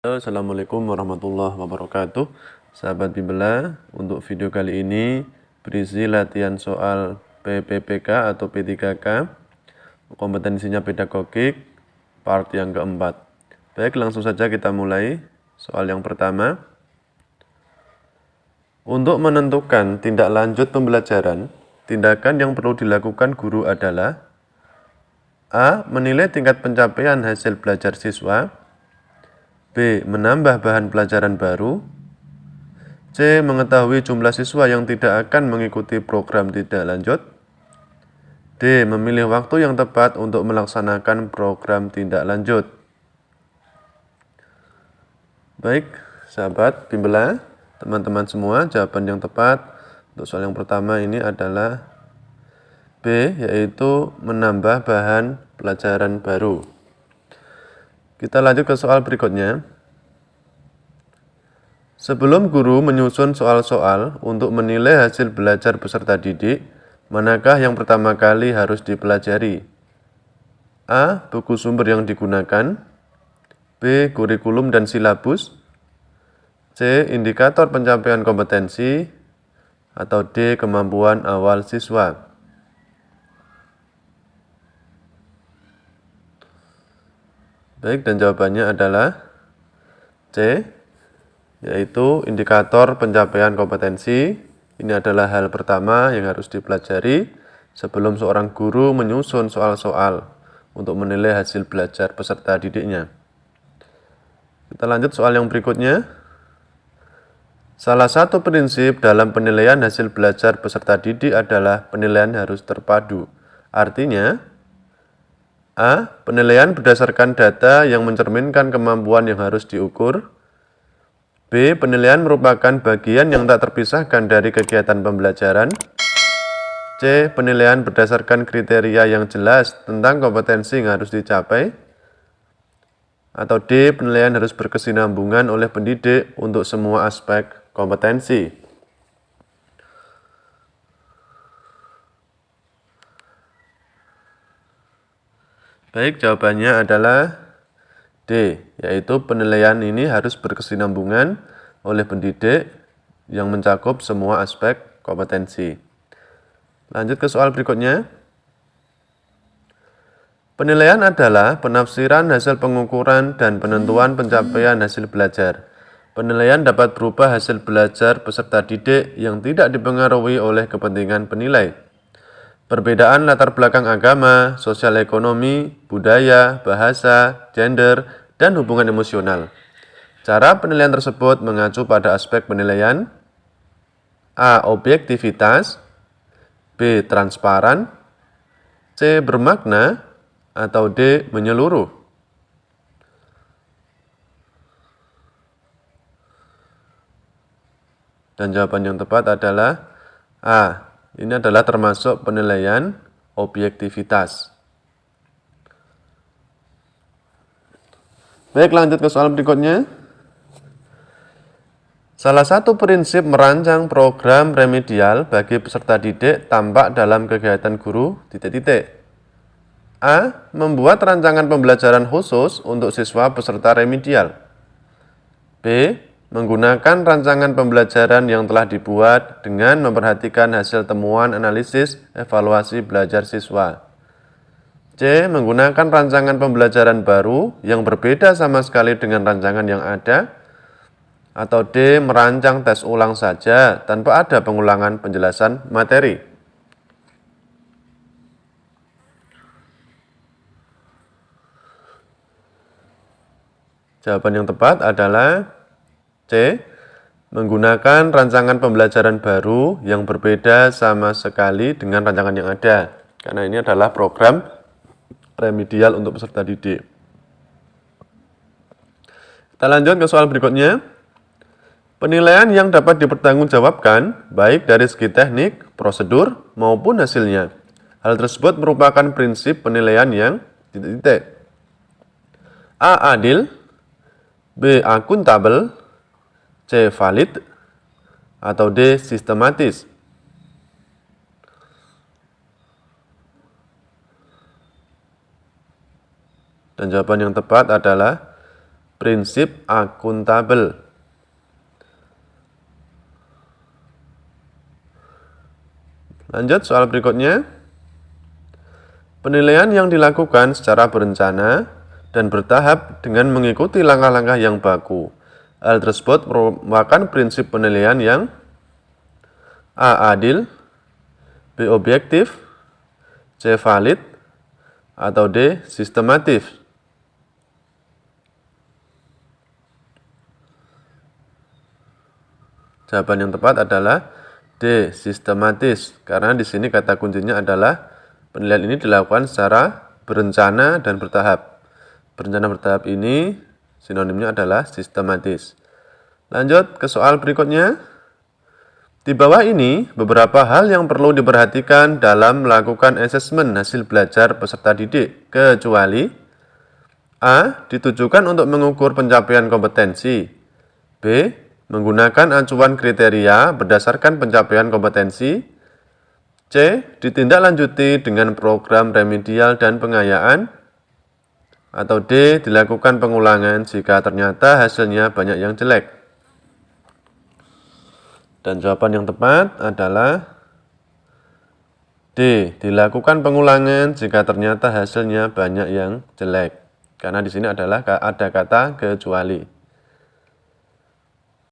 Assalamualaikum warahmatullahi wabarakatuh. Sahabat Bimbela, untuk video kali ini berisi latihan soal PPPK atau P3K, kompetensinya pedagogik, part yang keempat. Baik, langsung saja kita mulai. Soal yang pertama, untuk menentukan tindak lanjut pembelajaran, tindakan yang perlu dilakukan guru adalah A. Menilai tingkat pencapaian hasil belajar siswa, B. Menambah bahan pelajaran baru, C. Mengetahui jumlah siswa yang tidak akan mengikuti program tindak lanjut, D. Memilih waktu yang tepat untuk melaksanakan program tindak lanjut. Baik, sahabat Bimbela, teman-teman semua, jawaban yang tepat untuk soal yang pertama ini adalah B, yaitu menambah bahan pelajaran baru. Kita lanjut ke soal berikutnya. Sebelum guru menyusun soal-soal untuk menilai hasil belajar peserta didik, manakah yang pertama kali harus dipelajari? A. Buku sumber yang digunakan, B. Kurikulum dan silabus, C. Indikator pencapaian kompetensi, atau D. Kemampuan awal siswa. Baik, dan jawabannya adalah C, yaitu indikator pencapaian kompetensi. Ini adalah hal pertama yang harus dipelajari sebelum seorang guru menyusun soal-soal untuk menilai hasil belajar peserta didiknya. Kita lanjut soal yang berikutnya. Salah satu prinsip dalam penilaian hasil belajar peserta didik adalah penilaian harus terpadu. Artinya, A. Penilaian berdasarkan data yang mencerminkan kemampuan yang harus diukur. B. Penilaian merupakan bagian yang tak terpisahkan dari kegiatan pembelajaran. C. Penilaian berdasarkan kriteria yang jelas tentang kompetensi yang harus dicapai. Atau D. Penilaian harus berkesinambungan oleh pendidik untuk semua aspek kompetensi. Baik, jawabannya adalah D, yaitu penilaian ini harus berkesinambungan oleh pendidik yang mencakup semua aspek kompetensi. Lanjut ke soal berikutnya. Penilaian adalah penafsiran hasil pengukuran dan penentuan pencapaian hasil belajar. Penilaian dapat berupa hasil belajar peserta didik yang tidak dipengaruhi oleh kepentingan penilai. Perbedaan latar belakang agama, sosial ekonomi, budaya, bahasa, gender, dan hubungan emosional. Cara penilaian tersebut mengacu pada aspek penilaian A. Objektivitas, B. Transparan, C. Bermakna, atau D. Menyeluruh. Dan jawaban yang tepat adalah A. Ini adalah termasuk penilaian objektivitas. Baik, lanjut ke soal berikutnya. Salah satu prinsip merancang program remedial bagi peserta didik tampak dalam kegiatan guru ... A. Membuat rancangan pembelajaran khusus untuk siswa peserta remedial. B. Menggunakan rancangan pembelajaran yang telah dibuat dengan memperhatikan hasil temuan analisis evaluasi belajar siswa. C. Menggunakan rancangan pembelajaran baru yang berbeda sama sekali dengan rancangan yang ada. Atau D. Merancang tes ulang saja tanpa ada pengulangan penjelasan materi. Jawaban yang tepat adalah C. Menggunakan rancangan pembelajaran baru yang berbeda sama sekali dengan rancangan yang ada. Karena ini adalah program remedial untuk peserta didik. Kita lanjut ke soal berikutnya. Penilaian yang dapat dipertanggungjawabkan baik dari segi teknik, prosedur, maupun hasilnya. Hal tersebut merupakan prinsip penilaian yang A. Adil, B. Akuntabel, C. Valid, atau D. Sistematis. Dan jawaban yang tepat adalah prinsip akuntabel. Lanjut soal berikutnya. Penilaian yang dilakukan secara berencana dan bertahap dengan mengikuti langkah-langkah yang baku. Hal tersebut merupakan prinsip penilaian yang A. Adil, B. Objektif, C. Valid, atau D. Sistematis. Jawaban yang tepat adalah D. Sistematis, karena di sini kata kuncinya adalah penilaian ini dilakukan secara berencana dan bertahap. Berencana bertahap ini sinonimnya adalah sistematis. Lanjut ke soal berikutnya. Di bawah ini beberapa hal yang perlu diperhatikan dalam melakukan asesmen hasil belajar peserta didik, kecuali A. Ditujukan untuk mengukur pencapaian kompetensi, B. Menggunakan acuan kriteria berdasarkan pencapaian kompetensi, C. Ditindaklanjuti dengan program remedial dan pengayaan, atau D. Dilakukan pengulangan jika ternyata hasilnya banyak yang jelek. Dan jawaban yang tepat adalah D. Dilakukan pengulangan jika ternyata hasilnya banyak yang jelek. Karena di sini adalah ada kata kecuali.